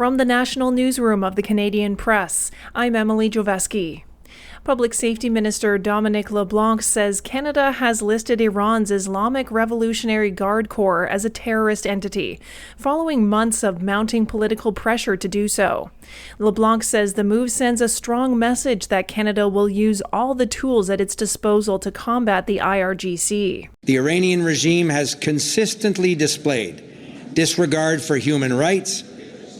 From the National Newsroom of the Canadian Press, I'm Emily Joveski. Public Safety Minister Dominic LeBlanc says Canada has listed Iran's Islamic Revolutionary Guard Corps as a terrorist entity, following months of mounting political pressure to do so. LeBlanc says the move sends a strong message that Canada will use all the tools at its disposal to combat the IRGC. The Iranian regime has consistently displayed disregard for human rights,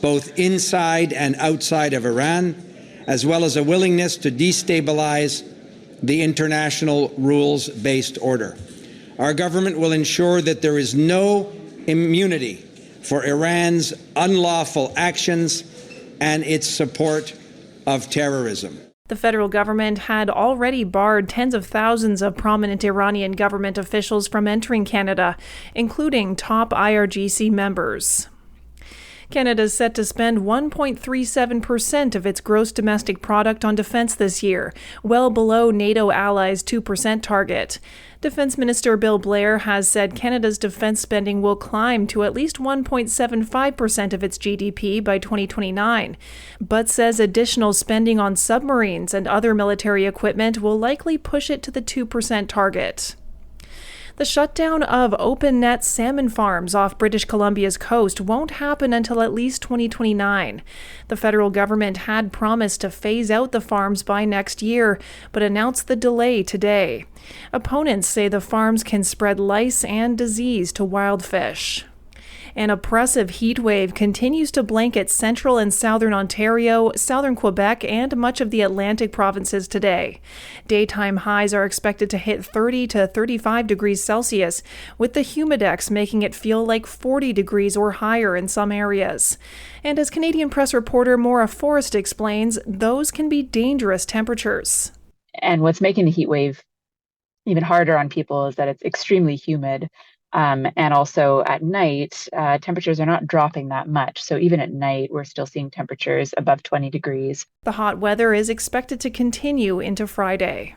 both inside and outside of Iran, as well as a willingness to destabilize the international rules-based order. Our government will ensure that there is no immunity for Iran's unlawful actions and its support of terrorism. The federal government had already barred tens of thousands of prominent Iranian government officials from entering Canada, including top IRGC members. Canada is set to spend 1.37% of its gross domestic product on defense this year, well below NATO allies' 2% target. Defense Minister Bill Blair has said Canada's defense spending will climb to at least 1.75% of its GDP by 2029, but says additional spending on submarines and other military equipment will likely push it to the 2% target. The shutdown of open net salmon farms off British Columbia's coast won't happen until at least 2029. The federal government had promised to phase out the farms by next year, but announced the delay today. Opponents say the farms can spread lice and disease to wild fish. An oppressive heat wave continues to blanket central and southern Ontario, southern Quebec, and much of the Atlantic provinces today. Daytime highs are expected to hit 30 to 35 degrees Celsius, with the humidex making it feel like 40 degrees or higher in some areas. And as Canadian Press reporter Maura Forrest explains, those can be dangerous temperatures. And what's making the heat wave even harder on people is that it's extremely humid. And also at night, temperatures are not dropping that much. So even at night, we're still seeing temperatures above 20 degrees. The hot weather is expected to continue into Friday.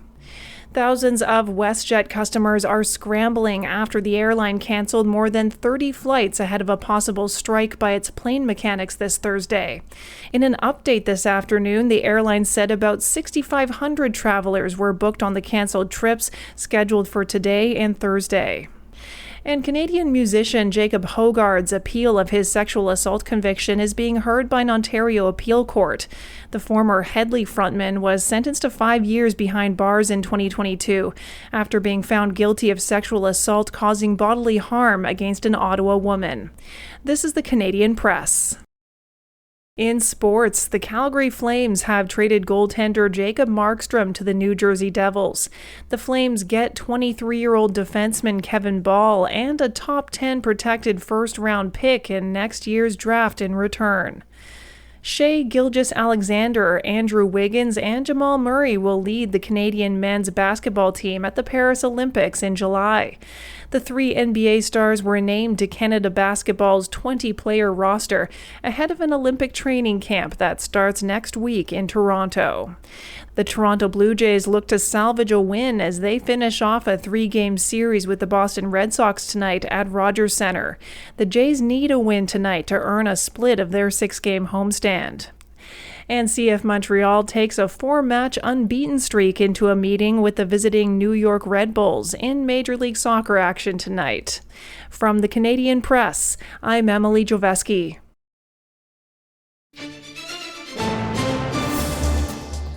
Thousands of WestJet customers are scrambling after the airline canceled more than 30 flights ahead of a possible strike by its plane mechanics this Thursday. In an update this afternoon, the airline said about 6,500 travelers were booked on the canceled trips scheduled for today and Thursday. And Canadian musician Jacob Hogarth's appeal of his sexual assault conviction is being heard by an Ontario appeal court. The former Headley frontman was sentenced to 5 years behind bars in 2022 after being found guilty of sexual assault causing bodily harm against an Ottawa woman. This is the Canadian Press. In sports, the Calgary Flames have traded goaltender Jacob Markstrom to the New Jersey Devils. The Flames get 23-year-old defenseman Kevin Ball and a top 10 protected first-round pick in next year's draft in return. Shea Gilgeous-Alexander, Andrew Wiggins, and Jamal Murray will lead the Canadian men's basketball team at the Paris Olympics in July. The three NBA stars were named to Canada Basketball's 20-player roster ahead of an Olympic training camp that starts next week in Toronto. The Toronto Blue Jays look to salvage a win as they finish off a 3-game series with the Boston Red Sox tonight at Rogers Centre. The Jays need a win tonight to earn a split of their 6-game homestand. And CF Montreal takes a 4-match unbeaten streak into a meeting with the visiting New York Red Bulls in Major League Soccer action tonight. From the Canadian Press, I'm Emily Joveski.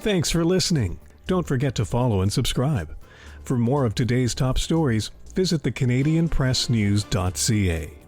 Thanks for listening. Don't forget to follow and subscribe. For more of today's top stories, visit thecanadianpressnews.ca.